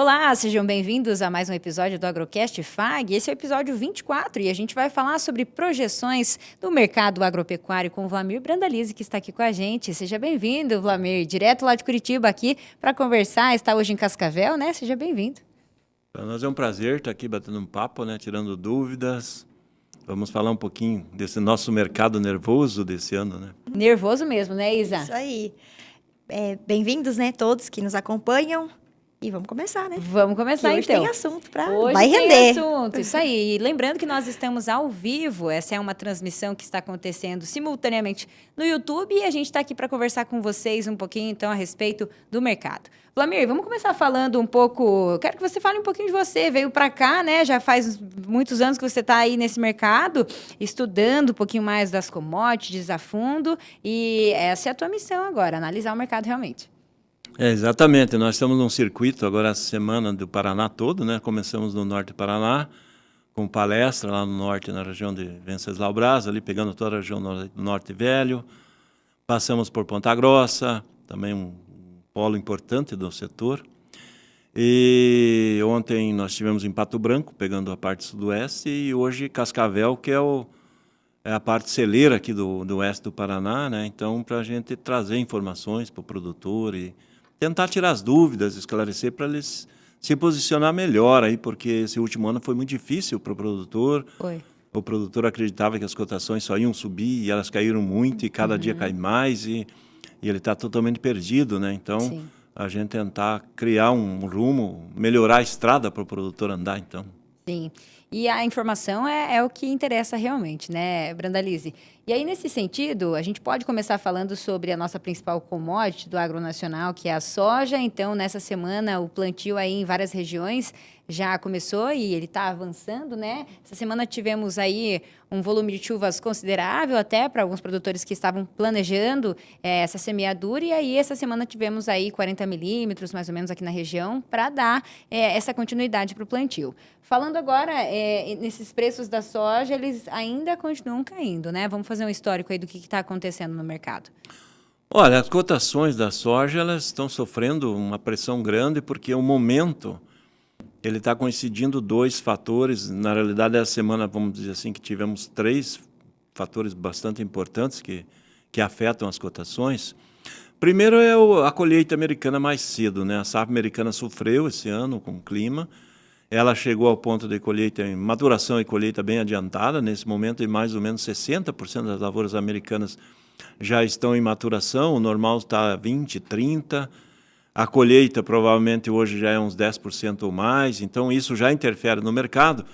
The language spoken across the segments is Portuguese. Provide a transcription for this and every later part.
Olá, sejam bem-vindos a mais um episódio do Agrocast FAG. Esse é o episódio 24 e a gente vai falar sobre projeções do mercado agropecuário com o Vlamir Brandalize, que está aqui com a gente. Seja bem-vindo, Vlamir, direto lá de Curitiba aqui para conversar. Está hoje em Cascavel, né? Seja bem-vindo. Para nós é um prazer estar aqui batendo um papo, né? Tirando dúvidas. Vamos falar um pouquinho desse nosso mercado nervoso desse ano, né? Nervoso mesmo, né, Isa? Isso aí. Bem-vindos, né, todos que nos acompanham. E vamos começar, né? Vamos começar, que hoje então. Tem assunto para Vai render. Tem assunto, isso aí. E lembrando que nós estamos ao vivo, essa é uma transmissão que está acontecendo simultaneamente no YouTube e a gente está aqui para conversar com vocês um pouquinho, então, a respeito do mercado. Vlamir, vamos começar falando um pouco, eu quero que você fale um pouquinho de você, veio para cá, né, já faz muitos anos que você está aí nesse mercado, estudando um pouquinho mais das commodities a fundo, e essa é a tua missão agora, analisar o mercado realmente. Exatamente. Nós estamos num circuito agora essa semana do Paraná todo, né? Começamos no norte do Paraná, com palestra lá no norte, na região de Venceslau Braz, ali pegando toda a região do Norte Velho. Passamos por Ponta Grossa, também um polo importante do setor. E ontem nós estivemos em Pato Branco, pegando a parte sudoeste, e hoje Cascavel, que é a parte celeira aqui do oeste do Paraná, né? Então, para a gente trazer informações para o produtor e tentar tirar as dúvidas, esclarecer para eles se posicionar melhor aí, porque esse último ano foi muito difícil para o produtor. Foi. O produtor acreditava que as cotações só iam subir e elas caíram muito e cada dia cai mais e ele está totalmente perdido, né? Então, sim, a gente tentar criar um rumo, melhorar a estrada para o produtor andar, então. Sim. E a informação é o que interessa realmente, né, Brandalize? E aí, nesse sentido, a gente pode começar falando sobre a nossa principal commodity do agronacional, que é a soja. Então, nessa semana, o plantio aí em várias regiões já começou e ele está avançando, né? Essa semana tivemos aí um volume de chuvas considerável até para alguns produtores que estavam planejando essa semeadura. E aí, essa semana tivemos aí 40 milímetros, mais ou menos, aqui na região, para dar essa continuidade para o plantio. Falando agora nesses preços da soja, eles ainda continuam caindo, né? Vamos fazer um histórico aí do que está acontecendo no mercado. Olha, as cotações da soja, elas estão sofrendo uma pressão grande porque o momento ele está coincidindo dois fatores. Na realidade, essa semana, vamos dizer assim, que tivemos três fatores bastante importantes que afetam as cotações. Primeiro é a colheita americana mais cedo, né? A safra americana sofreu esse ano com o clima. Ela chegou ao ponto de colheita, em maturação e colheita bem adiantada. Nesse momento, mais ou menos 60% das lavouras americanas já estão em maturação. O normal está 20%, 30%. A colheita provavelmente hoje já é uns 10% ou mais. Então, isso já interfere no mercado,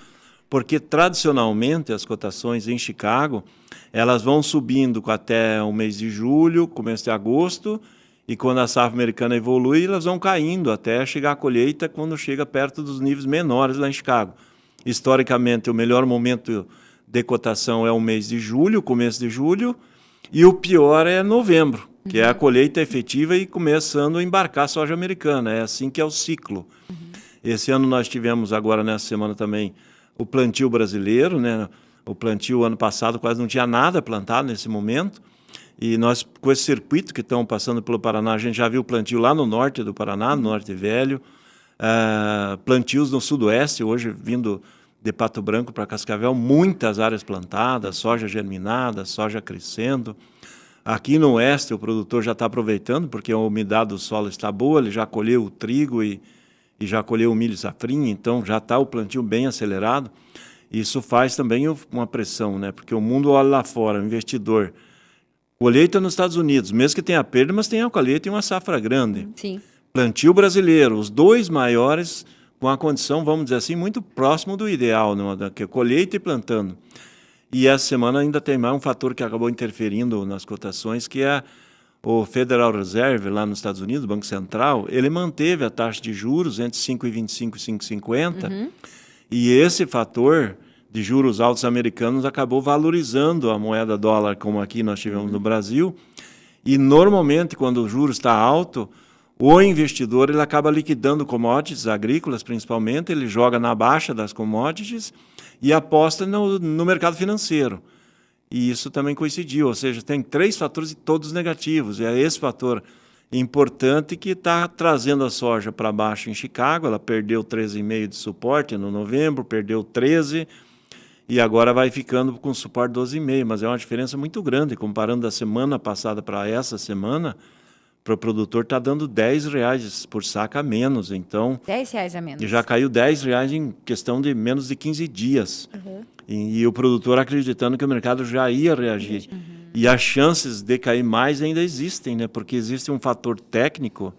porque tradicionalmente as cotações em Chicago, elas vão subindo até o mês de julho, começo de agosto, e quando a safra americana evolui, elas vão caindo até chegar à colheita quando chega perto dos níveis menores lá em Chicago. Historicamente, o melhor momento de cotação é o mês de julho, começo de julho, e o pior é novembro, que é a colheita efetiva e começando a embarcar a soja americana. É assim que é o ciclo. Esse ano nós tivemos agora, nessa semana também, o plantio brasileiro, né? O plantio ano passado quase não tinha nada plantado nesse momento. E nós, com esse circuito que estão passando pelo Paraná, a gente já viu plantio lá no norte do Paraná, no Norte Velho, plantios no sudoeste, hoje vindo de Pato Branco para Cascavel, muitas áreas plantadas, soja germinada, soja crescendo. Aqui no oeste o produtor já está aproveitando, porque a umidade do solo está boa, ele já colheu o trigo e já colheu o milho safrinha, então já está o plantio bem acelerado. Isso faz também uma pressão, né? Porque o mundo olha lá fora, o investidor. Colheita nos Estados Unidos, mesmo que tenha perda, mas tem a colheita e uma safra grande. Sim. Plantio brasileiro, os dois maiores, com a condição, vamos dizer assim, muito próximo do ideal, né? Que é colheita e plantando. E essa semana ainda tem mais um fator que acabou interferindo nas cotações, que é o Federal Reserve, lá nos Estados Unidos, o Banco Central, ele manteve a taxa de juros entre 5,25 e 5,50, e esse fator de juros altos americanos acabou valorizando a moeda dólar, como aqui nós tivemos no Brasil, e normalmente quando o juros está alto, o investidor ele acaba liquidando commodities agrícolas, principalmente, ele joga na baixa das commodities e aposta no mercado financeiro. E isso também coincidiu, ou seja, tem três fatores e todos negativos. E esse fator importante que está trazendo a soja para baixo em Chicago. Ela perdeu 13,5 de suporte no novembro, perdeu 13 e agora vai ficando com suporte 12,5, mas é uma diferença muito grande, comparando da semana passada para essa semana, para o produtor está dando R$10 por saca a menos, então... R$10 a menos. Já caiu R$10 em questão de menos de 15 dias. E o produtor acreditando que o mercado já ia reagir. E as chances de cair mais ainda existem, né? Porque existe um fator técnico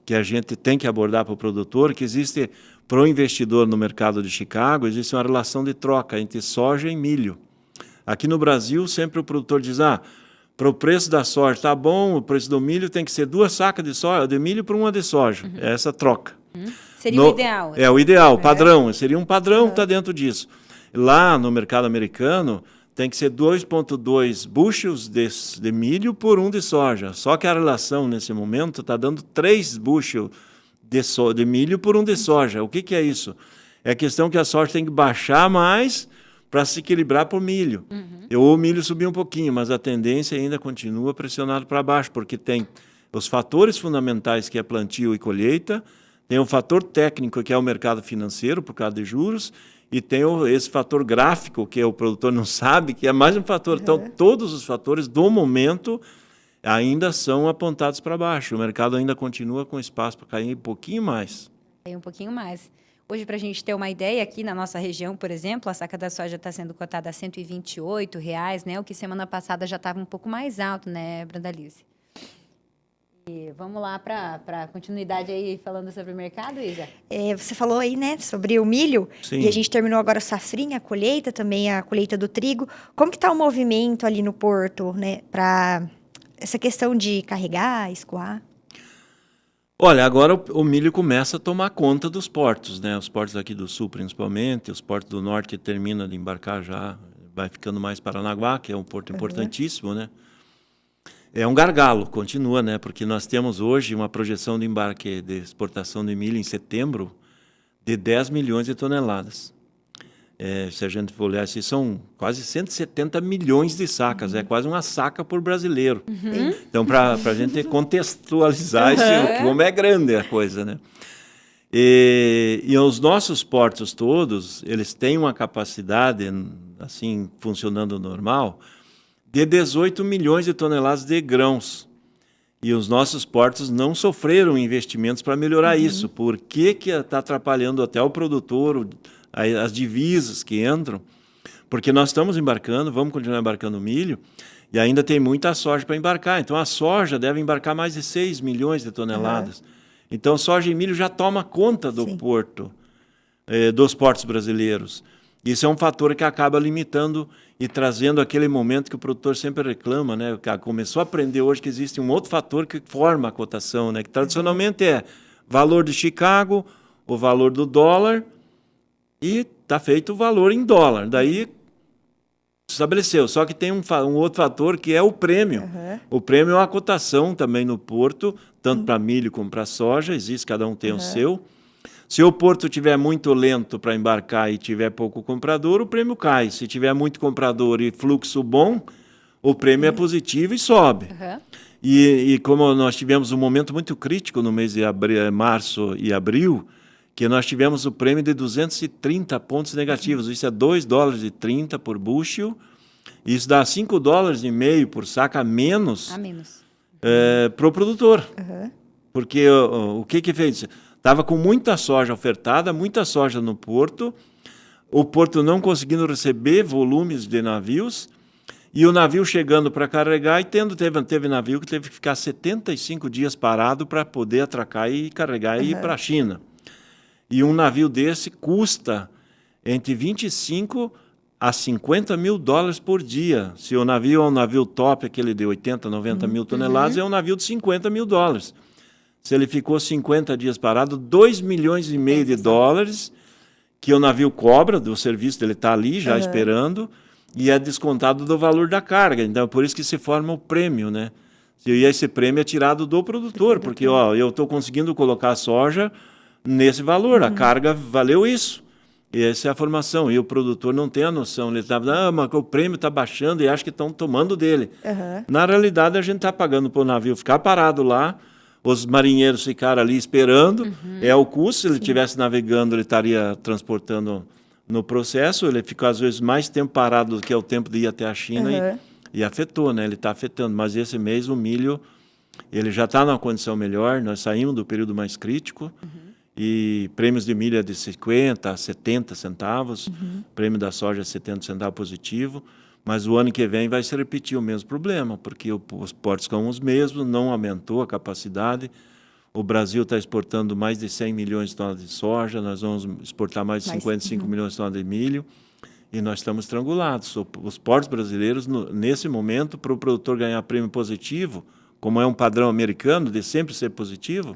que a gente tem que abordar para o produtor, que existe para o investidor no mercado de Chicago, existe uma relação de troca entre soja e milho. Aqui no Brasil, sempre o produtor diz, para o preço da soja está bom, o preço do milho tem que ser 2 sacas de milho por 1 de soja. É essa troca. Seria o ideal. É o ideal, padrão. Seria um padrão que está dentro disso. Lá no mercado americano, tem que ser 2,2 bushels de milho por 1 de soja. Só que a relação, nesse momento, está dando 3 bushels de milho por 1 de soja. O que é isso? É a questão que a soja tem que baixar mais para se equilibrar por milho. O milho subiu um pouquinho, mas a tendência ainda continua pressionado para baixo, porque tem os fatores fundamentais, que é plantio e colheita, tem um fator técnico, que é o mercado financeiro, por causa de juros, e tem esse fator gráfico, que o produtor não sabe, que é mais um fator. Então, todos os fatores do momento ainda são apontados para baixo. O mercado ainda continua com espaço para cair um pouquinho mais. Um pouquinho mais. Hoje, para a gente ter uma ideia, aqui na nossa região, por exemplo, a saca da soja está sendo cotada a R$128, né? O que semana passada já estava um pouco mais alto, né, Brandalize? E vamos lá para continuidade aí, falando sobre o mercado, Isa? Você falou aí, né, sobre o milho. Sim. E a gente terminou agora a safrinha, a colheita, também a colheita do trigo. Como que está o movimento ali no porto, né, para essa questão de carregar, escoar? Olha, agora o milho começa a tomar conta dos portos, né? Os portos aqui do sul, principalmente, os portos do norte terminam de embarcar já, vai ficando mais Paranaguá, que é um porto importantíssimo, né? É um gargalo, continua, né? Porque nós temos hoje uma projeção de embarque de exportação de milho em setembro de 10 milhões de toneladas. Se a gente for olhar, são quase 170 milhões de sacas, é quase uma saca por brasileiro. Então, para a gente contextualizar como é grande a coisa, né? E os nossos portos todos, eles têm uma capacidade, assim, funcionando normal, de 18 milhões de toneladas de grãos. E os nossos portos não sofreram investimentos para melhorar isso. Por que está atrapalhando até o produtor, as divisas que entram? Porque nós estamos embarcando, vamos continuar embarcando milho, e ainda tem muita soja para embarcar. Então, a soja deve embarcar mais de 6 milhões de toneladas. Então, soja e milho já toma conta do porto, dos portos brasileiros. Isso é um fator que acaba limitando e trazendo aquele momento que o produtor sempre reclama, né? Começou a aprender hoje que existe um outro fator que forma a cotação, né? Que tradicionalmente é valor de Chicago, o valor do dólar, e está feito o valor em dólar. Daí estabeleceu. Só que tem um outro fator que é o prêmio. O prêmio é uma cotação também no porto, tanto para milho como para soja, existe, cada um tem o seu. Se o porto estiver muito lento para embarcar e tiver pouco comprador, o prêmio cai. Se tiver muito comprador e fluxo bom, o prêmio é positivo e sobe. E como nós tivemos um momento muito crítico no mês de março e abril, que nós tivemos o prêmio de 230 pontos negativos. Isso é $2,30 por bushel. Isso dá $5,5 por saca a menos para o produtor. Porque o que fez? Estava com muita soja ofertada, muita soja no porto, o porto não conseguindo receber volumes de navios, e o navio chegando para carregar, e teve navio que teve que ficar 75 dias parado para poder atracar e carregar e ir para a China. E um navio desse custa entre 25 a 50 mil dólares por dia. Se o navio é um navio top, aquele de 80, 90 mil toneladas, é um navio de 50 mil dólares. Se ele ficou 50 dias parado, 2,5 milhões de dólares que o navio cobra do serviço, ele está ali já esperando, e é descontado do valor da carga. Então, é por isso que se forma o prêmio, né? E esse prêmio é tirado do produtor, porque eu estou conseguindo colocar a soja nesse valor, a carga valeu isso. E essa é a formação. E o produtor não tem a noção. Ele está mas o prêmio está baixando e acha que estão tomando dele. Na realidade, a gente está pagando para o navio ficar parado lá, os marinheiros ficaram ali esperando, é o custo, se ele estivesse navegando, ele estaria transportando no processo, ele ficou às vezes mais tempo parado do que o tempo de ir até a China e afetou, né? Ele está afetando, mas esse mês o milho, ele já está numa condição melhor, nós saímos do período mais crítico, e prêmios de milho é de 50 a 70 centavos, prêmio da soja 70 centavos positivo, mas o ano que vem vai se repetir o mesmo problema, porque os portos são os mesmos, não aumentou a capacidade. O Brasil está exportando mais de 100 milhões de toneladas de soja, nós vamos exportar mais de 55 milhões de toneladas de milho, e nós estamos estrangulados. Os portos brasileiros, nesse momento, para o produtor ganhar prêmio positivo, como é um padrão americano de sempre ser positivo,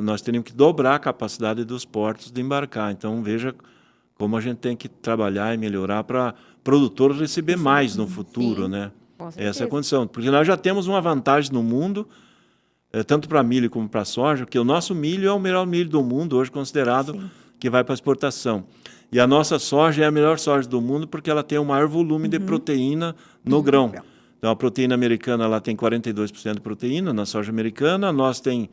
nós teríamos que dobrar a capacidade dos portos de embarcar. Então, veja como a gente tem que trabalhar e melhorar para o produtor receber mais no futuro, né? Essa é a condição. Porque nós já temos uma vantagem no mundo, tanto para milho como para soja, porque o nosso milho é o melhor milho do mundo, hoje considerado que vai para exportação. E a nossa soja é a melhor soja do mundo porque ela tem o maior volume de proteína no grão. Então, a proteína americana ela tem 42% de proteína, na soja americana, nós tem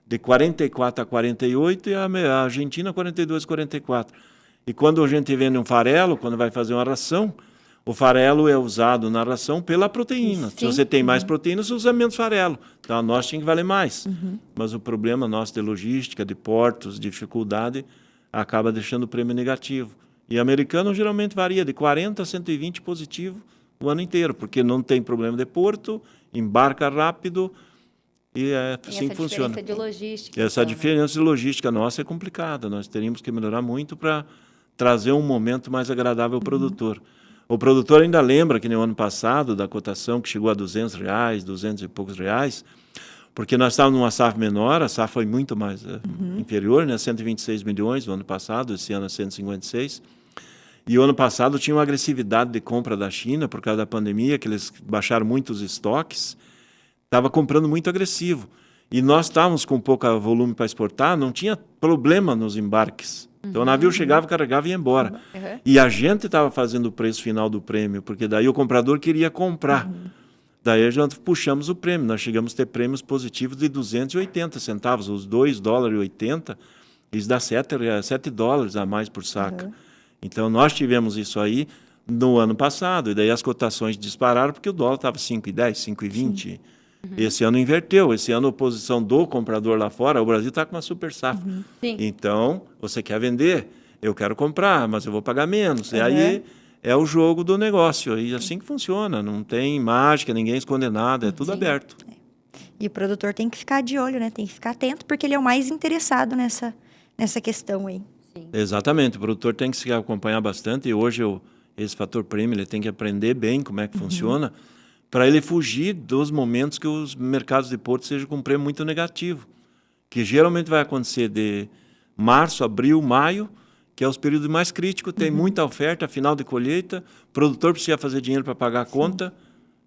de 44 a 48 e a Argentina 42 a 44. E quando a gente vende um farelo, quando vai fazer uma ração, o farelo é usado na ração pela proteína. Se você tem mais proteína, você usa menos farelo. Então, a nossa tinha que valer mais. Mas o problema nosso de logística, de portos, de dificuldade, acaba deixando o prêmio negativo. E americano geralmente varia de 40 a 120 positivo o ano inteiro, porque não tem problema de porto, embarca rápido e assim que funciona. Essa diferença de logística. Essa diferença de logística nossa é complicada. Nós teríamos que melhorar muito para trazer um momento mais agradável ao produtor. O produtor ainda lembra que no ano passado, da cotação que chegou a R$200, 200 e poucos reais, porque nós estávamos numa safra menor, a safra foi muito mais inferior, né? 126 milhões no ano passado, esse ano é 156. E o ano passado tinha uma agressividade de compra da China por causa da pandemia, que eles baixaram muito os estoques, estava comprando muito agressivo. E nós estávamos com pouco volume para exportar, não tinha problema nos embarques. Então o navio chegava, carregava e ia embora. E a gente estava fazendo o preço final do prêmio, porque daí o comprador queria comprar. Daí a gente puxamos o prêmio, nós chegamos a ter prêmios positivos de 280 centavos, os $2,80, isso dá $7 a mais por saca. Então nós tivemos isso aí no ano passado, e daí as cotações dispararam porque o dólar estava 5,10, 5,20. Esse ano inverteu, esse ano a posição do comprador lá fora, o Brasil está com uma super safra. Então, você quer vender, eu quero comprar, mas eu vou pagar menos. E aí é o jogo do negócio, e assim que funciona, não tem mágica, ninguém esconde nada, é tudo aberto. E o produtor tem que ficar de olho, né? Tem que ficar atento, porque ele é o mais interessado nessa questão aí. Exatamente, o produtor tem que se acompanhar bastante, e hoje esse fator prêmio, ele tem que aprender bem como é que funciona, para ele fugir dos momentos que os mercados de porto sejam com prêmio muito negativo, que geralmente vai acontecer de março, abril, maio, que é os períodos mais críticos, tem muita oferta, final de colheita, o produtor precisa fazer dinheiro para pagar a conta,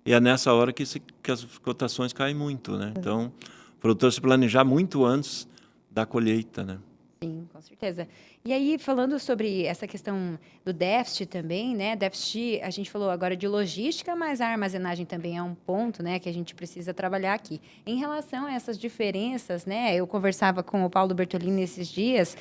e é nessa hora que as cotações caem muito, né? Então, o produtor se planejar muito antes da colheita, né? Sim, com certeza. E aí, falando sobre essa questão do déficit também, né? Déficit, a gente falou agora de logística, mas a armazenagem também é um ponto, né, que a gente precisa trabalhar aqui. Em relação a essas diferenças, né? Eu conversava com o Paulo Bertolini esses dias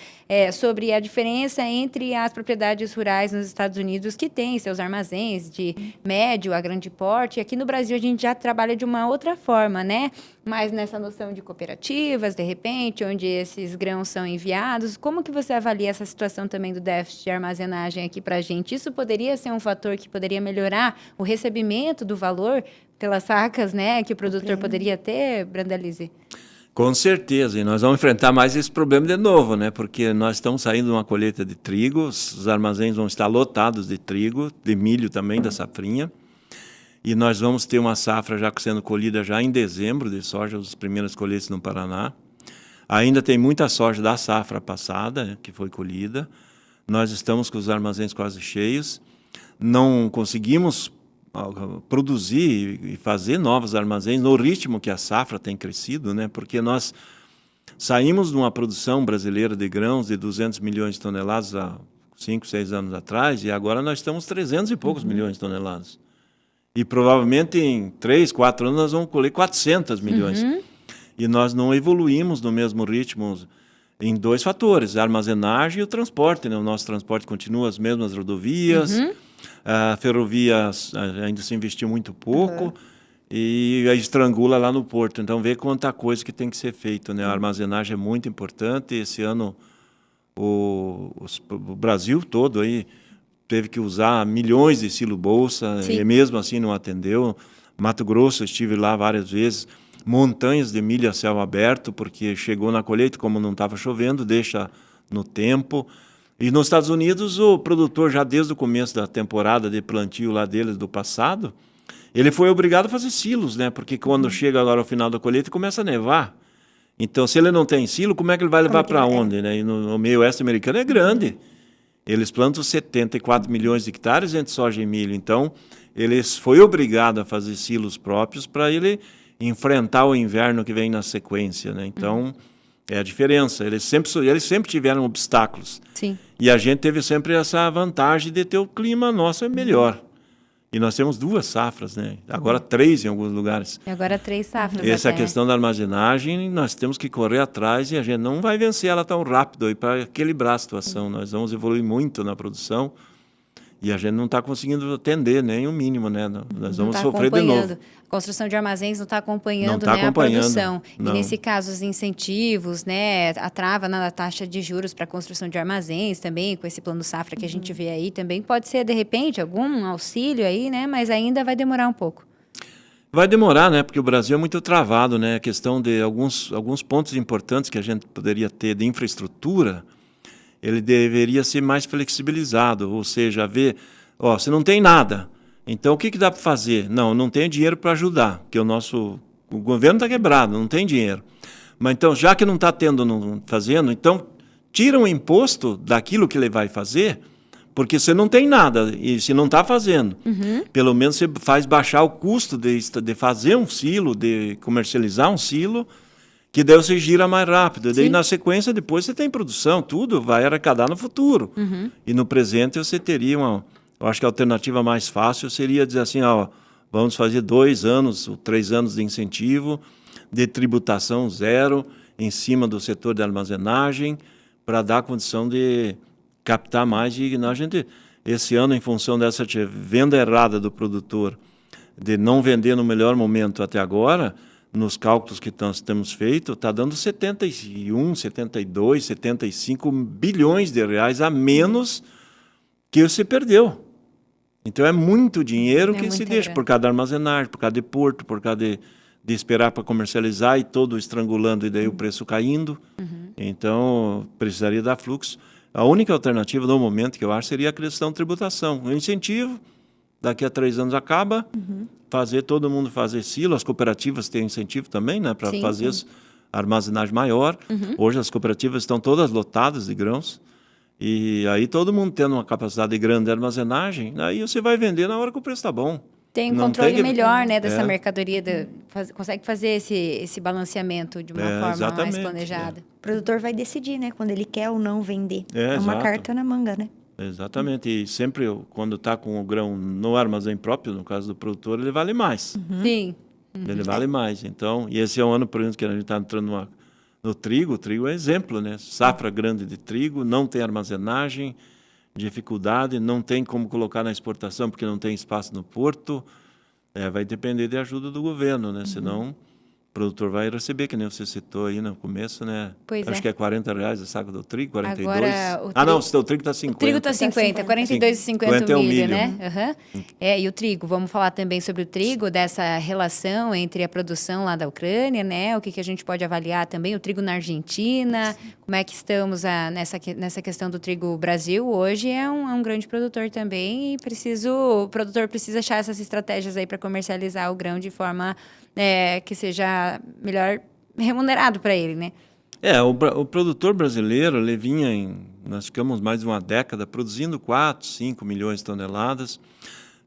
sobre a diferença entre as propriedades rurais nos Estados Unidos que têm seus armazéns de médio a grande porte. E aqui no Brasil a gente já trabalha de uma outra forma, né? Mas nessa noção de cooperativas, de repente, onde esses grãos são enviados. Como que você avalia essa situação também do déficit de armazenagem aqui para a gente? Isso poderia ser um fator que poderia melhorar o recebimento do valor pelas sacas, né, que o produtor poderia ter, Brandalize? Com certeza, e nós vamos enfrentar mais esse problema de novo, né? Porque nós estamos saindo de uma colheita de trigo, os armazéns vão estar lotados de trigo, de milho também, da safrinha. E nós vamos ter uma safra já sendo colhida já em dezembro de soja, as primeiras colheitas no Paraná. Ainda tem muita soja da safra passada, né, que foi colhida. Nós estamos com os armazéns quase cheios. Não conseguimos produzir e fazer novos armazéns no ritmo que a safra tem crescido, né? Porque nós saímos de uma produção brasileira de grãos de 200 milhões de toneladas há 5, 6 anos atrás, e agora nós estamos 300 e poucos milhões de toneladas. E provavelmente em 3, 4 anos nós vamos colher 400 milhões. E nós não evoluímos no mesmo ritmo em 2 fatores, a armazenagem e o transporte, né? O nosso transporte continua as mesmas rodovias, a ferrovia ainda se investiu muito pouco, e aí estrangula lá no porto. Então, vê quanta coisa que tem que ser feito, né? A armazenagem é muito importante. Esse ano, o Brasil todo aí teve que usar milhões de silo-bolsa, e mesmo assim não atendeu. Mato Grosso, estive lá várias vezes, montanhas de milho a céu aberto, porque chegou na colheita, como não estava chovendo, deixa no tempo. E nos Estados Unidos, o produtor, já desde o começo da temporada de plantio lá deles do passado, ele foi obrigado a fazer silos, né? Porque quando chega agora ao final da colheita, começa a nevar. Então, se ele não tem silo, como é que ele vai levar para onde? Né? E no meio oeste americano é grande. Eles plantam 74 milhões de hectares entre soja e milho. Então, eles foi obrigado a fazer silos próprios para ele enfrentar o inverno que vem na sequência, né? Então, é a diferença. Eles sempre tiveram obstáculos. Sim. E a gente teve sempre essa vantagem de ter o clima nosso é melhor. E nós temos 2 safras, né? Agora 3 em alguns lugares. E agora 3 safras. Essa até. questão da armazenagem, nós temos que correr atrás e a gente não vai vencer ela tão rápido para equilibrar a situação. Nós vamos evoluir muito na produção e a gente não está conseguindo atender nem o mínimo, né? Nós vamos sofrer de novo. A construção de armazéns não está acompanhando, Não tá né, acompanhando, a produção. não. E nesse caso, os incentivos, né, a trava na taxa de juros para a construção de armazéns também, com esse plano safra que a gente vê aí, também pode ser, de repente, algum auxílio aí, né, mas ainda vai demorar um pouco. Vai demorar, né? Porque o Brasil é muito travado, né? A questão de alguns pontos importantes que a gente poderia ter de infraestrutura, ele deveria ser mais flexibilizado, ou seja, ver, ó, você não tem nada, então o que dá para fazer? Não tem dinheiro para ajudar, porque o governo está quebrado, não tem dinheiro. Mas então, já que não está fazendo, então tira um imposto daquilo que ele vai fazer, porque você não tem nada e se não está fazendo. Pelo menos você faz baixar o custo de fazer um silo, de comercializar um silo, que daí você gira mais rápido. Daí, na sequência, depois você tem produção, tudo vai arrecadar no futuro. E no presente você teria eu acho que a alternativa mais fácil seria dizer assim, ó, vamos fazer 2 anos ou 3 anos de incentivo, de tributação zero em cima do setor de armazenagem, para dar condição de captar mais. E a gente, esse ano, em função dessa venda errada do produtor, de não vender no melhor momento até agora, nos cálculos que nós temos feito, está dando 71, 72, 75 bilhões de reais a menos que você perdeu. Então, é muito dinheiro que se deixa por causa da armazenagem, por causa de porto, por causa de esperar para comercializar e todo estrangulando e daí o preço caindo. Então, precisaria dar fluxo. A única alternativa no momento que eu acho seria a questão de tributação. O incentivo, daqui a 3 anos acaba, fazer todo mundo fazer silo, as cooperativas têm incentivo também, né, para fazer armazenagem maior. Hoje as cooperativas estão todas lotadas de grãos, e aí todo mundo tendo uma capacidade grande de armazenagem, aí você vai vender na hora que o preço está bom. Tem um controle melhor, né, dessa mercadoria, consegue fazer esse balanceamento de uma forma mais planejada. O produtor vai decidir, né, quando ele quer ou não vender. É uma exato. Carta na manga, né? Exatamente, e sempre quando está com o grão no armazém próprio, no caso do produtor, ele vale mais. Sim. Ele vale mais. Então, e esse é um ano, por exemplo, que a gente está entrando no trigo. O trigo é exemplo, né? Safra grande de trigo, não tem armazenagem, dificuldade, não tem como colocar na exportação porque não tem espaço no porto. Vai depender de ajuda do governo, né? Senão o produtor vai receber, que nem você citou aí no começo, né? Pois Acho que é R$40 a saco do trigo, 42. Agora, Não, o trigo está 50. O trigo está 50, 42,50 o milho, né? E o trigo, vamos falar também sobre o trigo, dessa relação entre a produção lá da Ucrânia, né? O que a gente pode avaliar também, o trigo na Argentina, como é que estamos nessa questão do trigo. O Brasil hoje é um grande produtor também e o produtor precisa achar essas estratégias aí para comercializar o grão de forma que seja melhor remunerado para ele, né? O produtor brasileiro, nós ficamos mais de uma década produzindo 4, 5 milhões de toneladas,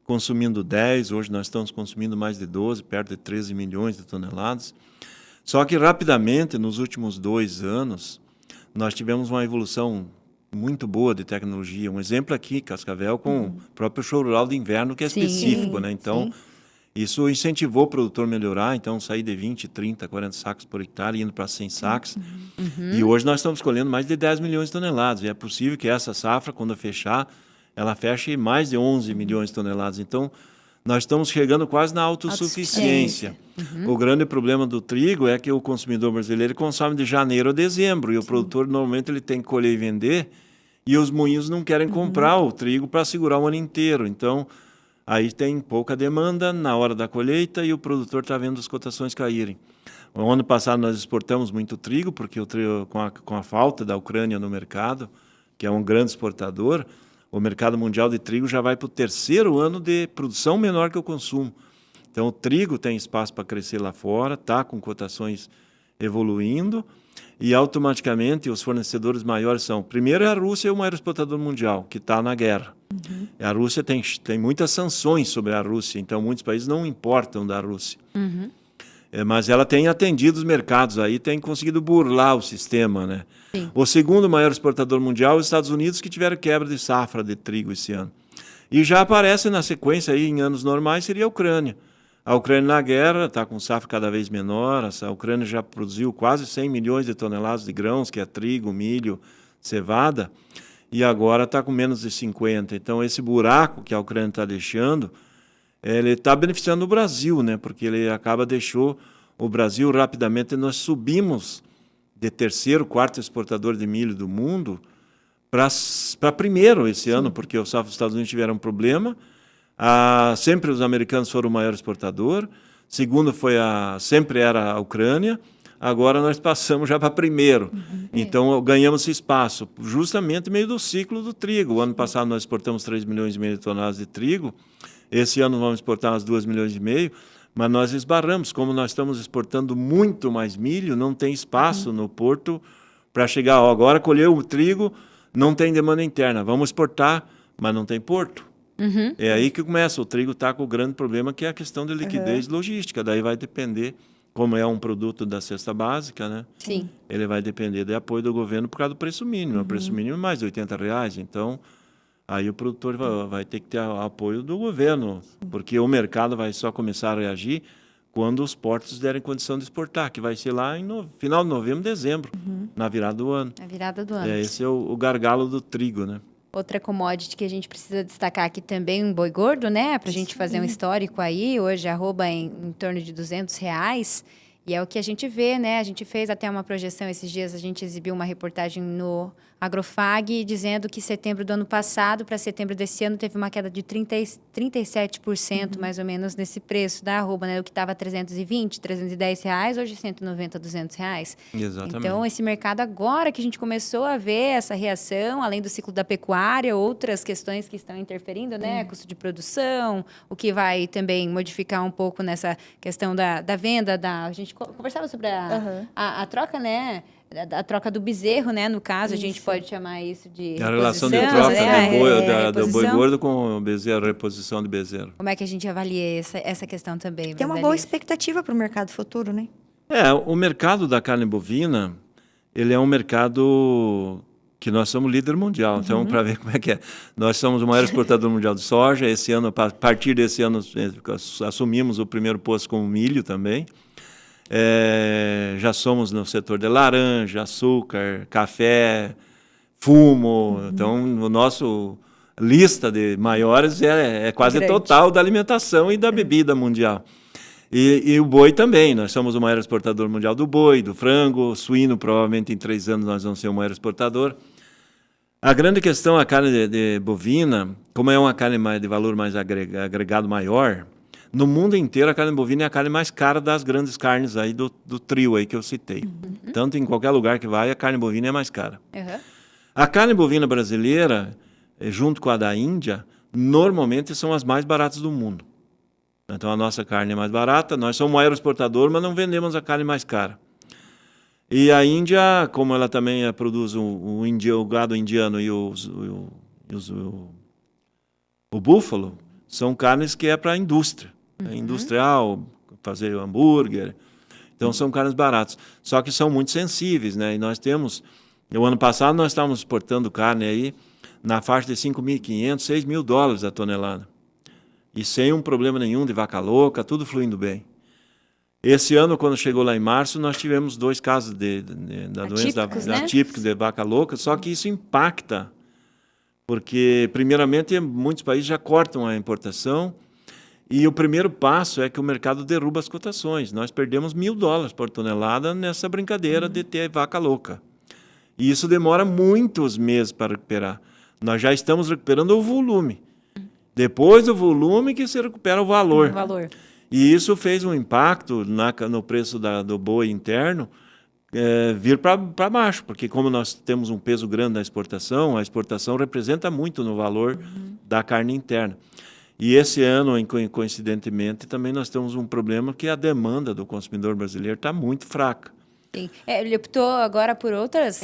consumindo 10, hoje nós estamos consumindo mais de 12, perto de 13 milhões de toneladas. Só que rapidamente, nos últimos 2 anos, nós tivemos uma evolução muito boa de tecnologia. Um exemplo aqui, Cascavel, com o próprio show rural de inverno, que é específico, né? Então, Isso incentivou o produtor a melhorar, então sair de 20, 30, 40 sacos por hectare, indo para 100 sacos. E hoje nós estamos colhendo mais de 10 milhões de toneladas. E é possível que essa safra, quando fechar, ela feche mais de 11 milhões de toneladas. Então, nós estamos chegando quase na autossuficiência. O grande problema do trigo é que o consumidor brasileiro consome de janeiro a dezembro. E o produtor, normalmente, ele tem que colher e vender. E os moinhos não querem comprar o trigo para segurar o ano inteiro. Então, aí tem pouca demanda na hora da colheita e o produtor está vendo as cotações caírem. O ano passado nós exportamos muito trigo, porque o trigo, com a falta da Ucrânia no mercado, que é um grande exportador, o mercado mundial de trigo já vai para o terceiro ano de produção menor que o consumo. Então, o trigo tem espaço para crescer lá fora, está com cotações evoluindo, e automaticamente os fornecedores maiores são... Primeiro, a Rússia é o maior exportador mundial, que está na guerra. A Rússia tem muitas sanções sobre a Rússia, então muitos países não importam da Rússia. Mas ela tem atendido os mercados aí, tem conseguido burlar o sistema, né? Sim. O segundo maior exportador mundial é os Estados Unidos, que tiveram quebra de safra de trigo esse ano. E já aparece na sequência aí, em anos normais, seria a Ucrânia. A Ucrânia na guerra está com safra cada vez menor, a Ucrânia já produziu quase 100 milhões de toneladas de grãos, que é trigo, milho, cevada, e agora está com menos de 50. Então, esse buraco que a Ucrânia está deixando, ele está beneficiando o Brasil, né? Porque ele deixou o Brasil rapidamente. Nós subimos de terceiro, quarto exportador de milho do mundo para primeiro esse ano, porque os Estados Unidos tiveram um problema. Sempre os americanos foram o maior exportador. Segundo sempre era a Ucrânia. Agora nós passamos já para primeiro. Então ganhamos esse espaço, justamente no meio do ciclo do trigo. O ano passado nós exportamos 3 milhões e meio de toneladas de trigo. Esse ano vamos exportar umas 2 milhões e meio, mas nós esbarramos. Como nós estamos exportando muito mais milho, não tem espaço no porto para chegar. Agora colheu o trigo, não tem demanda interna. Vamos exportar, mas não tem porto. É aí que começa. O trigo está com o grande problema, que é a questão de liquidez logística. Daí vai depender, como é um produto da cesta básica, né? Sim. Ele vai depender de apoio do governo por causa do preço mínimo. O preço mínimo é mais de R$80. Então, aí o produtor vai ter que ter apoio do governo, porque o mercado vai só começar a reagir quando os portos derem condição de exportar, que vai ser lá em final de novembro, dezembro, na virada do ano. A virada do ano. Esse é o gargalo do trigo, né? Outra commodity que a gente precisa destacar aqui também, um boi gordo, né? Para a gente fazer um histórico aí, hoje arroba em torno de R$200. E é o que a gente vê, né? A gente fez até uma projeção esses dias, a gente exibiu uma reportagem no Agrofag dizendo que setembro do ano passado para setembro desse ano teve uma queda de 37% mais ou menos nesse preço da arroba, né? O que estava R$320, R$310, hoje R$190, R$200. Exatamente. Então, esse mercado agora que a gente começou a ver essa reação, além do ciclo da pecuária, outras questões que estão interferindo, né? Custo de produção, o que vai também modificar um pouco nessa questão da venda, a gente conversava sobre a troca, né? A troca do bezerro, né? No caso, a gente pode chamar isso de a relação de reposição, troca né? do boi gordo com o bezerro, reposição de bezerro. Como é que a gente avalia essa questão também? Tem uma boa expectativa para o mercado futuro, né? O mercado da carne bovina, ele é um mercado que nós somos líder mundial. Então, para ver como é que é. Nós somos o maior exportador mundial de soja. Esse ano, a partir desse ano, assumimos o primeiro posto com o milho também. Já somos no setor de laranja, açúcar, café, fumo. Então, o nosso lista de maiores é quase grande. Total da alimentação e da bebida mundial. E o boi também. Nós somos o maior exportador mundial do boi, do frango, suíno. Provavelmente em 3 anos nós vamos ser o maior exportador. A grande questão, a carne de bovina, como é uma carne de valor mais agregado maior... No mundo inteiro, a carne bovina é a carne mais cara das grandes carnes aí do trio aí que eu citei. Tanto em qualquer lugar que vai, a carne bovina é mais cara. A carne bovina brasileira, junto com a da Índia, normalmente são as mais baratas do mundo. Então, a nossa carne é mais barata, nós somos o maior exportador, mas não vendemos a carne mais cara. E a Índia, como ela também produz o gado indiano e o búfalo, são carnes que é para a indústria. Industrial, fazer hambúrguer. Então, são carnes baratas. Só que são muito sensíveis, né? E nós temos... No ano passado, nós estávamos exportando carne aí na faixa de $5.500, $6.000 a tonelada. e sem um problema nenhum de vaca louca, tudo fluindo bem. Esse ano, quando chegou lá em março, nós tivemos 2 casos da doença atípica de vaca louca, só que isso impacta, porque, primeiramente, muitos países já cortam a importação, e o primeiro passo é que o mercado derruba as cotações. Nós perdemos $1.000 por tonelada nessa brincadeira de ter vaca louca. E isso demora muitos meses para recuperar. Nós já estamos recuperando o volume. Depois do volume que se recupera o valor. E isso fez um impacto no preço do boi interno vir para baixo, porque como nós temos um peso grande na exportação, a exportação representa muito no valor da carne interna. E esse ano, coincidentemente, também nós temos um problema que a demanda do consumidor brasileiro está muito fraca. Sim. Ele optou agora por outras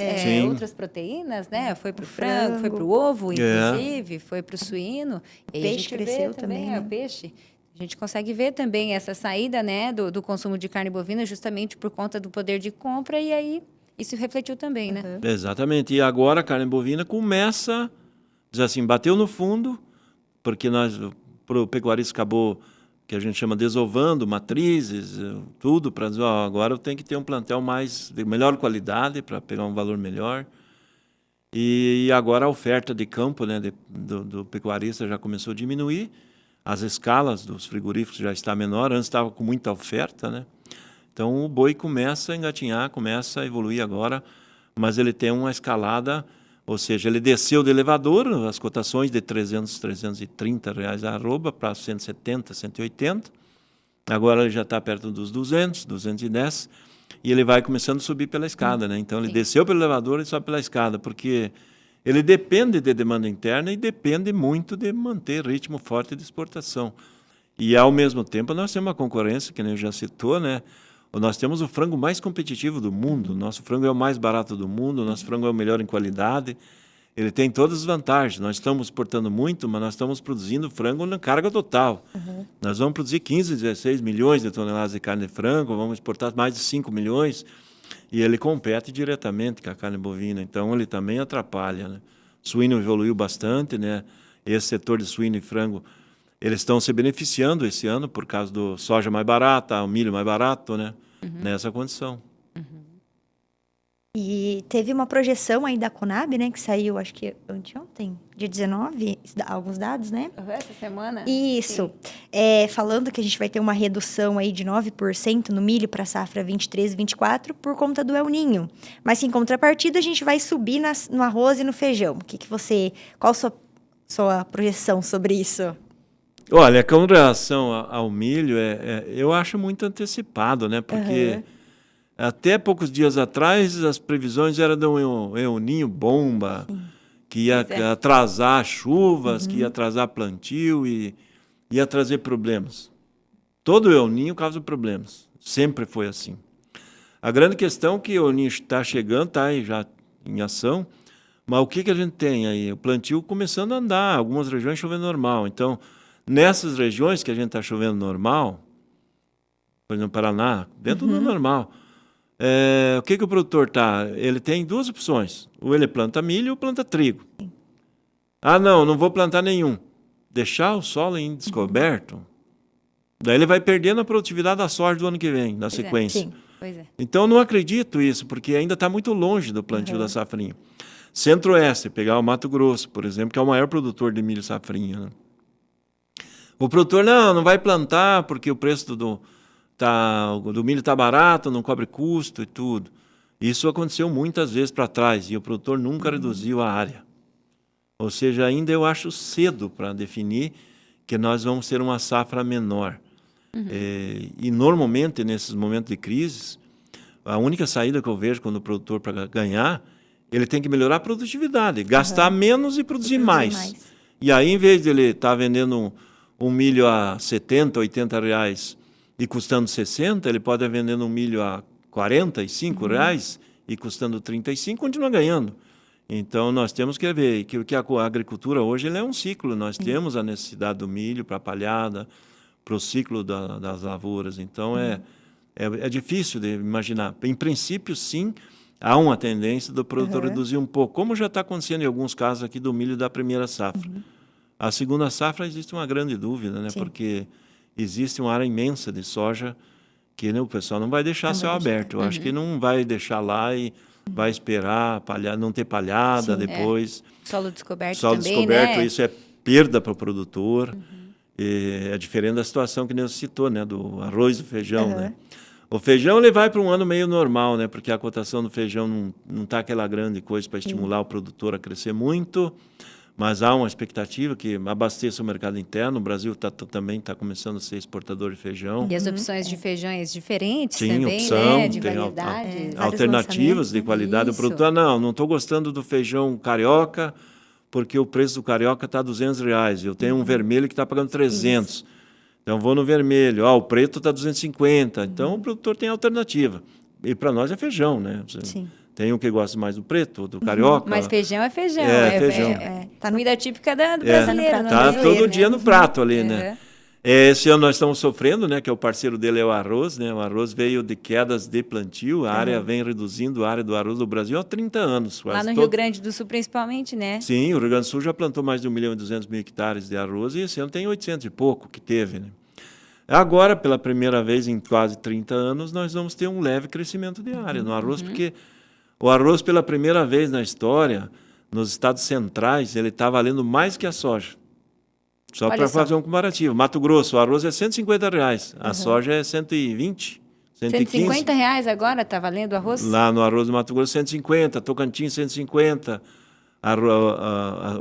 proteínas, né? Foi para o frango, foi para o ovo, inclusive, foi para o suíno. O peixe cresceu também, né? O peixe. A gente consegue ver também essa saída, né, do consumo de carne bovina justamente por conta do poder de compra, e aí isso refletiu também, né? Exatamente. E agora a carne bovina começa, diz assim, bateu no fundo, porque o pecuarista acabou, que a gente chama desovando matrizes, tudo, para dizer, agora eu tenho que ter um plantel de melhor qualidade para pegar um valor melhor. E agora a oferta de campo, né, do pecuarista já começou a diminuir. As escalas dos frigoríficos já está menor, antes estava com muita oferta, né? Então o boi começa a engatinhar, começa a evoluir agora, mas ele tem uma escalada, ou seja, ele desceu do elevador, as cotações de 300, 330 reais a arroba para 170, 180, agora ele já está perto dos 200, 210, e ele vai começando a subir pela escada, né? Então ele desceu pelo elevador e sobe pela escada, porque ele depende de demanda interna e depende muito de manter ritmo forte de exportação. E, ao mesmo tempo, nós temos uma concorrência, que nem já citou, né? Nós temos o frango mais competitivo do mundo, nosso frango é o mais barato do mundo, nosso frango é o melhor em qualidade, ele tem todas as vantagens. Nós estamos exportando muito, mas nós estamos produzindo frango na carga total. Nós vamos produzir 15, 16 milhões de toneladas de carne de frango, vamos exportar mais de 5 milhões, e ele compete diretamente com a carne bovina, então ele também atrapalha, né? Suíno evoluiu bastante, né? Esse setor de suíno e frango, eles estão se beneficiando esse ano por causa do soja mais barata, o milho mais barato, né? Nessa condição. E teve uma projeção aí da Conab, né, que saiu, acho que anteontem, dia 19, alguns dados, né? Essa semana? Isso. Falando que a gente vai ter uma redução aí de 9% no milho para a safra 23 e 24 por conta do El Niño. Mas, em contrapartida, a gente vai subir no arroz e no feijão. Qual a sua projeção sobre isso? Olha, com relação ao milho, eu acho muito antecipado, né? Porque até poucos dias atrás as previsões eram de um El Niño bomba, que ia atrasar chuvas, que ia atrasar plantio e ia trazer problemas. Todo El Niño causa problemas, sempre foi assim. A grande questão é que o El Niño está chegando, está aí já em ação, mas o que a gente tem aí? O plantio começando a andar, algumas regiões chovendo normal. Então, nessas regiões que a gente está chovendo normal, por exemplo, no Paraná, dentro do normal, o que o produtor está? Ele tem 2 opções. Ou ele planta milho ou planta trigo. Ah, não vou plantar nenhum. Deixar o solo em descoberto, daí ele vai perdendo a produtividade da soja do ano que vem, na sequência. Então, não acredito isso, porque ainda está muito longe do plantio da safrinha. Centro-Oeste, pegar o Mato Grosso, por exemplo, que é o maior produtor de milho safrinha, né? O produtor não vai plantar porque o preço do milho está barato, não cobre custo e tudo. Isso aconteceu muitas vezes para trás e o produtor nunca reduziu a área. Ou seja, ainda eu acho cedo para definir que nós vamos ter uma safra menor. E normalmente, nesses momentos de crise, a única saída que eu vejo quando o produtor, para ganhar, ele tem que melhorar a produtividade, gastar menos e produzir mais. E aí, em vez de ele estar vendendo um milho a 70, 80 reais e custando 60, ele pode vender um milho a 45 reais e custando 35, continua ganhando. Então, nós temos que ver que a agricultura hoje é um ciclo. Nós temos a necessidade do milho para a palhada, para o ciclo das lavouras. Então, é difícil de imaginar. Em princípio, sim, há uma tendência do produtor reduzir um pouco, como já está acontecendo em alguns casos aqui do milho da primeira safra. A segunda safra existe uma grande dúvida, né? Sim. Porque existe uma área imensa de soja que, né, o pessoal não vai deixar Não céu vai deixar. aberto. Eu acho que não vai deixar lá e vai esperar não ter palhada Sim, depois. Solo descoberto Solo também, descoberto, né? isso é perda para o produtor. E é diferente da situação que nem você citou, né? Do arroz e do feijão, né? O feijão ele vai para um ano meio normal, né? Porque a cotação do feijão não está aquela grande coisa para estimular o produtor a crescer muito. Mas há uma expectativa que abasteça o mercado interno. O Brasil também está começando a ser exportador de feijão. E as opções de feijões diferentes Sim, também, opção, né? De tem variedades. vários alternativas lançamentos, de né? qualidade. O Isso. produtor, não estou gostando do feijão carioca, porque o preço do carioca está R$200. Eu tenho um vermelho que está pagando 300. Então, vou no vermelho. O preto está 250. Então, o produtor tem alternativa. E para nós é feijão, né? Sim. Tem um que gosta mais do preto, do carioca. Mas feijão é feijão. Feijão. Tá no comida típica do brasileiro, não Tá é? todo dia no prato ali, né? Uhum. Esse ano nós estamos sofrendo, né? Que é o parceiro dele é o arroz, né? O arroz veio de quedas de plantio, a área vem reduzindo a área do arroz do Brasil há 30 anos. Lá Quase no Rio Grande do Sul, principalmente, né? Sim, o Rio Grande do Sul já plantou mais de 1.200.000 hectares de arroz e esse ano tem 800 e pouco que teve, né? Agora, pela primeira vez em quase 30 anos, nós vamos ter um leve crescimento de área no arroz, porque o arroz, pela primeira vez na história, nos estados centrais, ele está valendo mais que a soja. Só para fazer um comparativo. Mato Grosso, o arroz é R$150, a soja é 120, 115. R$150 agora tá valendo o arroz? Lá no arroz do Mato Grosso, 150, Tocantins, 150,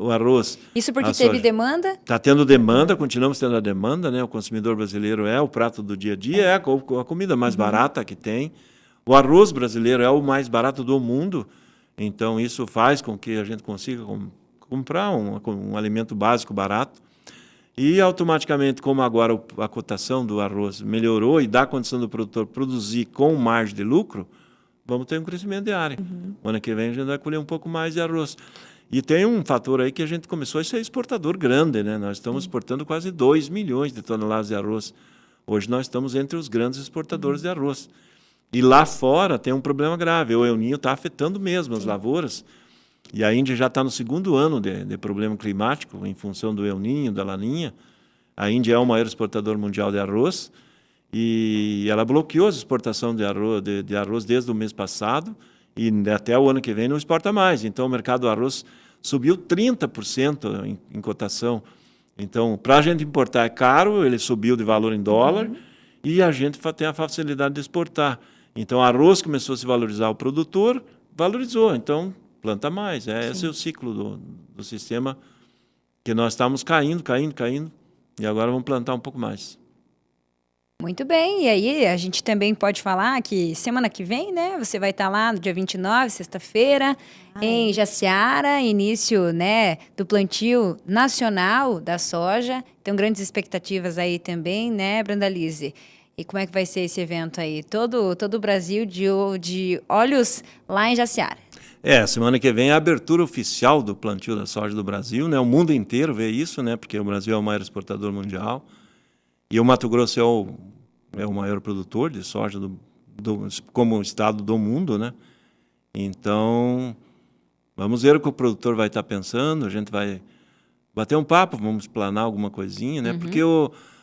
o arroz. Isso porque a teve soja. demanda? Está tendo demanda, continuamos tendo a demanda, né? O consumidor brasileiro é o prato do dia a dia, é a comida mais barata que tem. O arroz brasileiro é o mais barato do mundo, então isso faz com que a gente consiga comprar um alimento básico barato. E automaticamente, como agora a cotação do arroz melhorou e dá condição do produtor produzir com margem de lucro, vamos ter um crescimento de área. O ano que vem a gente vai colher um pouco mais de arroz. E tem um fator aí que a gente começou a ser exportador grande, né? Nós estamos exportando quase 2 milhões de toneladas de arroz. Hoje nós estamos entre os grandes exportadores de arroz. E lá fora tem um problema grave. O El Niño está afetando mesmo as lavouras. E a Índia já está no segundo ano de problema climático, em função do El Niño, da Laninha. A Índia é o maior exportador mundial de arroz. E ela bloqueou a exportação de arroz desde o mês passado. E até o ano que vem não exporta mais. Então, o mercado do arroz subiu 30% em cotação. Então, para a gente importar é caro, ele subiu de valor em dólar. E a gente tem a facilidade de exportar. Então, o arroz começou a se valorizar, o produtor valorizou. Então, planta mais. Esse é o ciclo do sistema que nós estamos caindo, e agora vamos plantar um pouco mais. Muito bem, e aí a gente também pode falar que semana que vem, né, você vai estar lá no dia 29, sexta-feira, em Jaciara, início, né, do plantio nacional da soja. Então, grandes expectativas aí também, né, Brandalize? E como é que vai ser esse evento aí? Todo o Brasil de olhos lá em Jaciara. Semana que vem é a abertura oficial do plantio da soja do Brasil, né? O mundo inteiro vê isso, né? Porque o Brasil é o maior exportador mundial. E o Mato Grosso é o maior produtor de soja como estado do mundo, né? Então, vamos ver o que o produtor vai estar pensando. A gente vai bater um papo, vamos planar alguma coisinha, né? Porque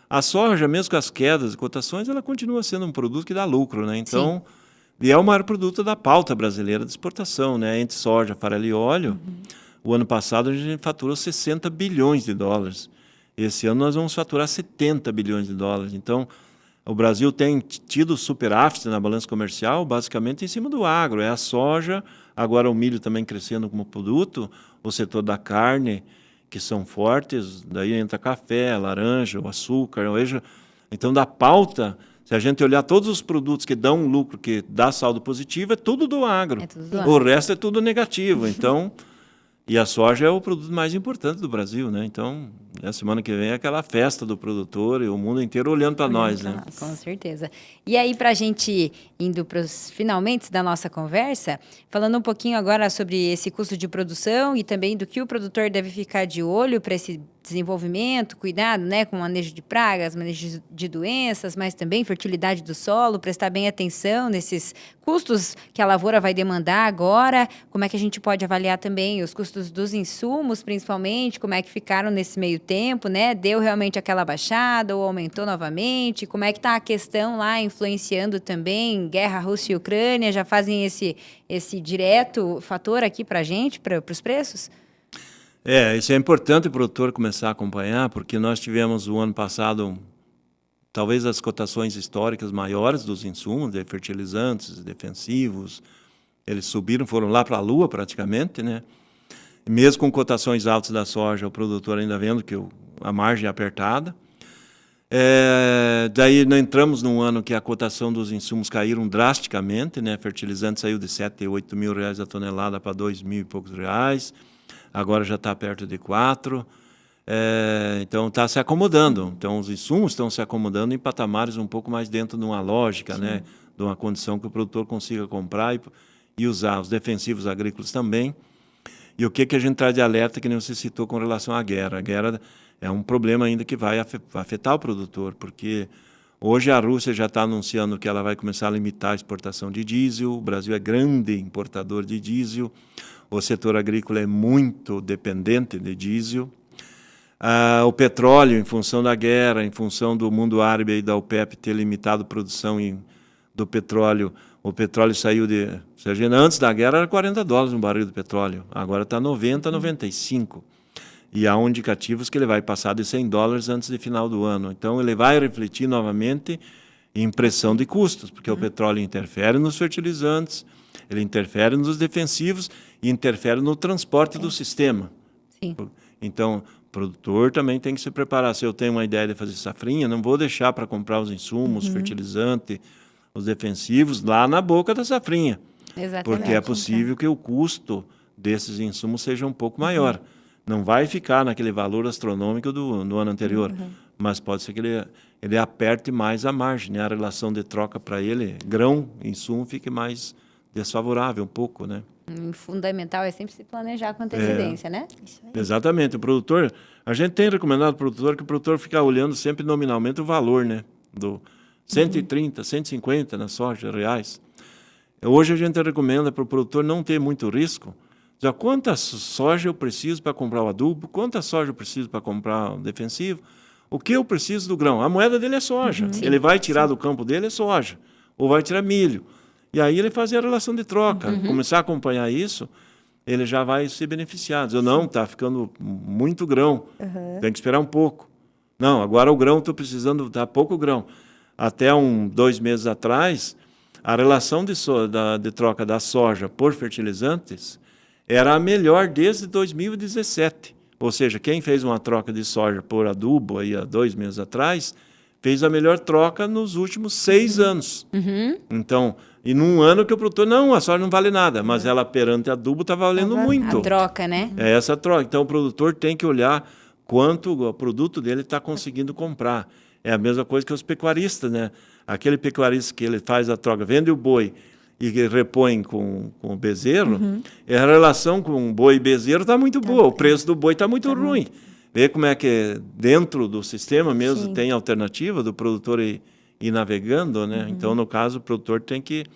a soja, mesmo com as quedas de cotações, ela continua sendo um produto que dá lucro, né? Então, e é o maior produto da pauta brasileira de exportação, né? Entre soja, farelo e óleo. O ano passado a gente faturou 60 bilhões de dólares. Esse ano nós vamos faturar 70 bilhões de dólares. Então, o Brasil tem tido superávit na balança comercial, basicamente em cima do agro. É a soja, agora o milho também crescendo como produto, o setor da carne, que são fortes, daí entra café, laranja, o açúcar. Então, da pauta, se a gente olhar todos os produtos que dão lucro, que dá saldo positivo, é tudo do agro. O resto é tudo negativo. Então... E a soja é o produto mais importante do Brasil, né? Então, E a semana que vem é aquela festa do produtor e o mundo inteiro olhando para nós, né? Com certeza. E aí, para a gente indo para os finalmente da nossa conversa, falando um pouquinho agora sobre esse custo de produção e também do que o produtor deve ficar de olho para esse desenvolvimento, cuidado, né, com o manejo de pragas, manejo de doenças, mas também fertilidade do solo, prestar bem atenção nesses custos que a lavoura vai demandar agora, como é que a gente pode avaliar também os custos dos insumos, principalmente, como é que ficaram nesse meio tempo, né, deu realmente aquela baixada ou aumentou novamente, como é que está a questão lá influenciando também, guerra Rússia e Ucrânia, já fazem esse direto fator aqui para a gente, para os preços? Isso é importante o produtor começar a acompanhar, porque nós tivemos o ano passado talvez as cotações históricas maiores dos insumos, de fertilizantes, defensivos, eles subiram, foram lá para a lua praticamente, né? Mesmo com cotações altas da soja, o produtor ainda vendo que a margem é apertada. Daí nós entramos num ano que a cotação dos insumos caíram drasticamente, né? Fertilizante saiu de 7, 8 mil reais a tonelada para 2 mil e poucos reais. Agora já está perto de 4. Então está se acomodando. Então os insumos estão se acomodando em patamares um pouco mais dentro de uma lógica, né? De uma condição que o produtor consiga comprar e usar. Os defensivos agrícolas também. E o que a gente traz de alerta que nem você citou com relação à guerra? A guerra é um problema ainda que vai afetar o produtor, porque hoje a Rússia já está anunciando que ela vai começar a limitar a exportação de diesel. O Brasil é grande importador de diesel. O setor agrícola é muito dependente de diesel. O petróleo, em função da guerra, em função do mundo árabe e da OPEP ter limitado a produção do petróleo, o petróleo saiu de... antes da guerra era $40 um barril de petróleo, agora está 90, 95. E há indicativos que ele vai passar de $100 antes do final do ano. Então, ele vai refletir novamente em pressão de custos, porque o petróleo interfere nos fertilizantes, ele interfere nos defensivos e interfere no transporte do sistema. Sim. Então, o produtor também tem que se preparar. Se eu tenho uma ideia de fazer safrinha, não vou deixar para comprar os insumos, fertilizante, os defensivos, lá na boca da safrinha. Exatamente. Porque é possível que o custo desses insumos seja um pouco maior. Não vai ficar naquele valor astronômico do ano anterior, mas pode ser que ele aperte mais a margem, né? A relação de troca para ele, grão, insumo, fique mais desfavorável um pouco, né? Fundamental é sempre se planejar com antecedência, né? Isso aí. Exatamente. O produtor, a gente tem recomendado ao produtor que o produtor fique olhando sempre nominalmente o valor, né? Do 130, 150 na soja, reais. Hoje a gente recomenda para o produtor não ter muito risco. Já quanta soja eu preciso para comprar o adubo? Quanta soja eu preciso para comprar o defensivo? O que eu preciso do grão? A moeda dele é soja. Ele vai tirar do campo dele é soja. Ou vai tirar milho. E aí ele fazer a relação de troca. Começar a acompanhar isso, ele já vai se beneficiar. Dizer, não, está ficando muito grão. Tem que esperar um pouco. Não, agora o grão, estou precisando, está pouco grão. Até 2 meses atrás, a relação de troca da soja por fertilizantes era a melhor desde 2017. Ou seja, quem fez uma troca de soja por adubo aí há 2 meses atrás, fez a melhor troca nos últimos 6 anos. Então, e num ano que o produtor, não, a soja não vale nada, mas ela perante adubo está valendo muito. A troca, né? É essa troca. Então, o produtor tem que olhar quanto o produto dele está conseguindo comprar. É a mesma coisa que os pecuaristas, né? Aquele pecuarista que ele faz a troca, vende o boi e repõe com o bezerro, a relação com o boi e bezerro está muito boa, o preço do boi está muito ruim. Vê como é que dentro do sistema mesmo tem alternativa do produtor ir navegando, né? Então, no caso, o produtor tem que ir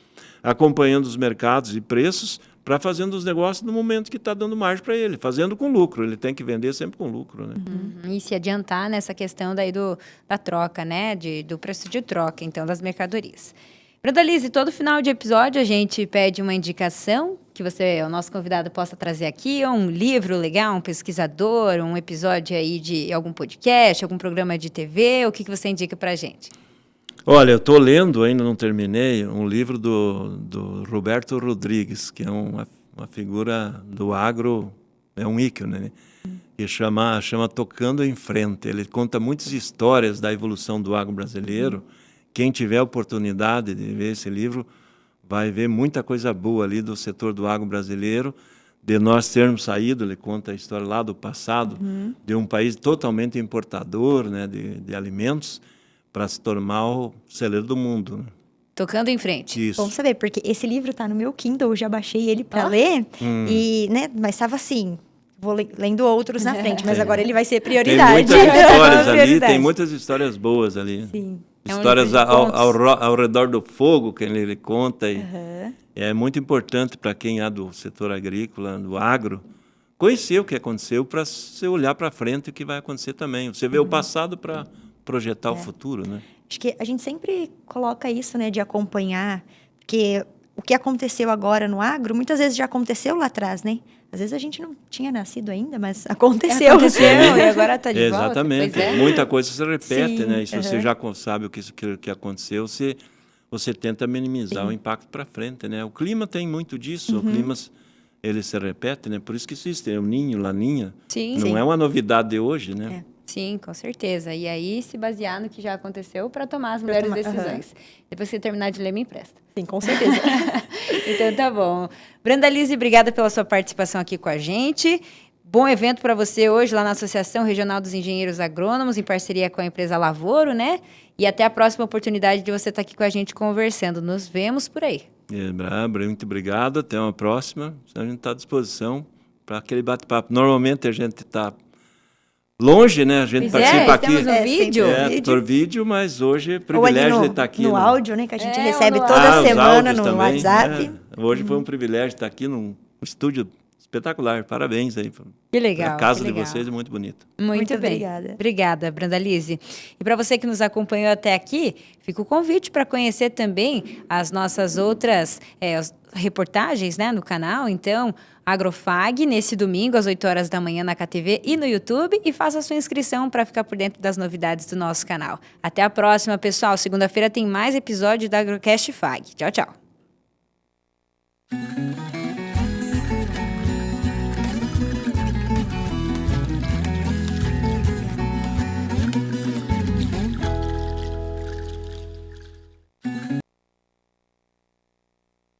acompanhando os mercados e preços para fazendo os negócios no momento que está dando margem para ele, fazendo com lucro. Ele tem que vender sempre com lucro, né? E se adiantar nessa questão daí da troca, né? Do preço de troca, então, das mercadorias. Brandalize, todo final de episódio a gente pede uma indicação que você, o nosso convidado, possa trazer aqui, ou um livro legal, um pesquisador, um episódio aí de algum podcast, algum programa de TV, o que você indica para a gente? Olha, eu estou lendo, ainda não terminei, um livro do Roberto Rodrigues, que é uma figura do agro, é um ícone, né? Que chama Tocando em Frente. Ele conta muitas histórias da evolução do agro brasileiro. Quem tiver a oportunidade de ver esse livro vai ver muita coisa boa ali do setor do agro brasileiro, de nós termos saído, ele conta a história lá do passado, de um país totalmente importador, né, de alimentos, para se tornar o celeiro do mundo. Né? Tocando em frente. Isso. Vamos saber, porque esse livro tá no meu Kindle, eu já baixei ele para ler, e, né, mas estava assim, vou lendo outros na frente, mas agora ele vai ser Tem prioridade. muitas histórias ali, Prioridade. tem muitas histórias boas ali. Sim. Histórias É um livro de ao redor do fogo que ele conta. E é muito importante para quem é do setor agrícola, do agro, conhecer o que aconteceu para você olhar para frente o que vai acontecer também. Você vê o passado para projetar o futuro, né? Acho que a gente sempre coloca isso, né, de acompanhar, porque o que aconteceu agora no agro, muitas vezes já aconteceu lá atrás, né? Às vezes a gente não tinha nascido ainda, mas aconteceu. Aconteceu e agora está de volta. Exatamente. Pois é. Muita coisa se repete, Sim, né? E se você já sabe o que aconteceu, você tenta minimizar o impacto para frente, né? O clima tem muito disso. O clima ele se repete, né? Por isso que existe o Ninho, Laninha. Sim, não é uma novidade de hoje, né? Sim, com certeza. E aí, se basear no que já aconteceu para tomar as melhores decisões. Depois que você terminar de ler, me empresta. Sim, com certeza. Então, tá bom. Brandalize, obrigada pela sua participação aqui com a gente. Bom evento para você hoje lá na Associação Regional dos Engenheiros Agrônomos, em parceria com a empresa Lavoro, né? E até a próxima oportunidade de você estar aqui com a gente conversando. Nos vemos por aí. Muito obrigado. Até uma próxima. A gente está à disposição para aquele bate-papo. Normalmente a gente está longe, né? A gente participa aqui. Estamos no vídeo. Por vídeo, mas hoje é privilégio de estar aqui. No áudio, né? Que a gente recebe no toda os semana áudios no também, WhatsApp. Hoje foi um privilégio estar aqui num estúdio espetacular. Parabéns aí. Que legal. A casa que de legal. vocês é muito bonita. Muito bem. Obrigada. Obrigada, Brandalize. E para você que nos acompanhou até aqui, fica o convite para conhecer também as nossas outras reportagens, né, no canal. Então, Agrofag, nesse domingo, às 8 horas da manhã, na KTV e no YouTube. E faça a sua inscrição para ficar por dentro das novidades do nosso canal. Até a próxima, pessoal. Segunda-feira tem mais episódio da Agrocast Fag. Tchau, tchau.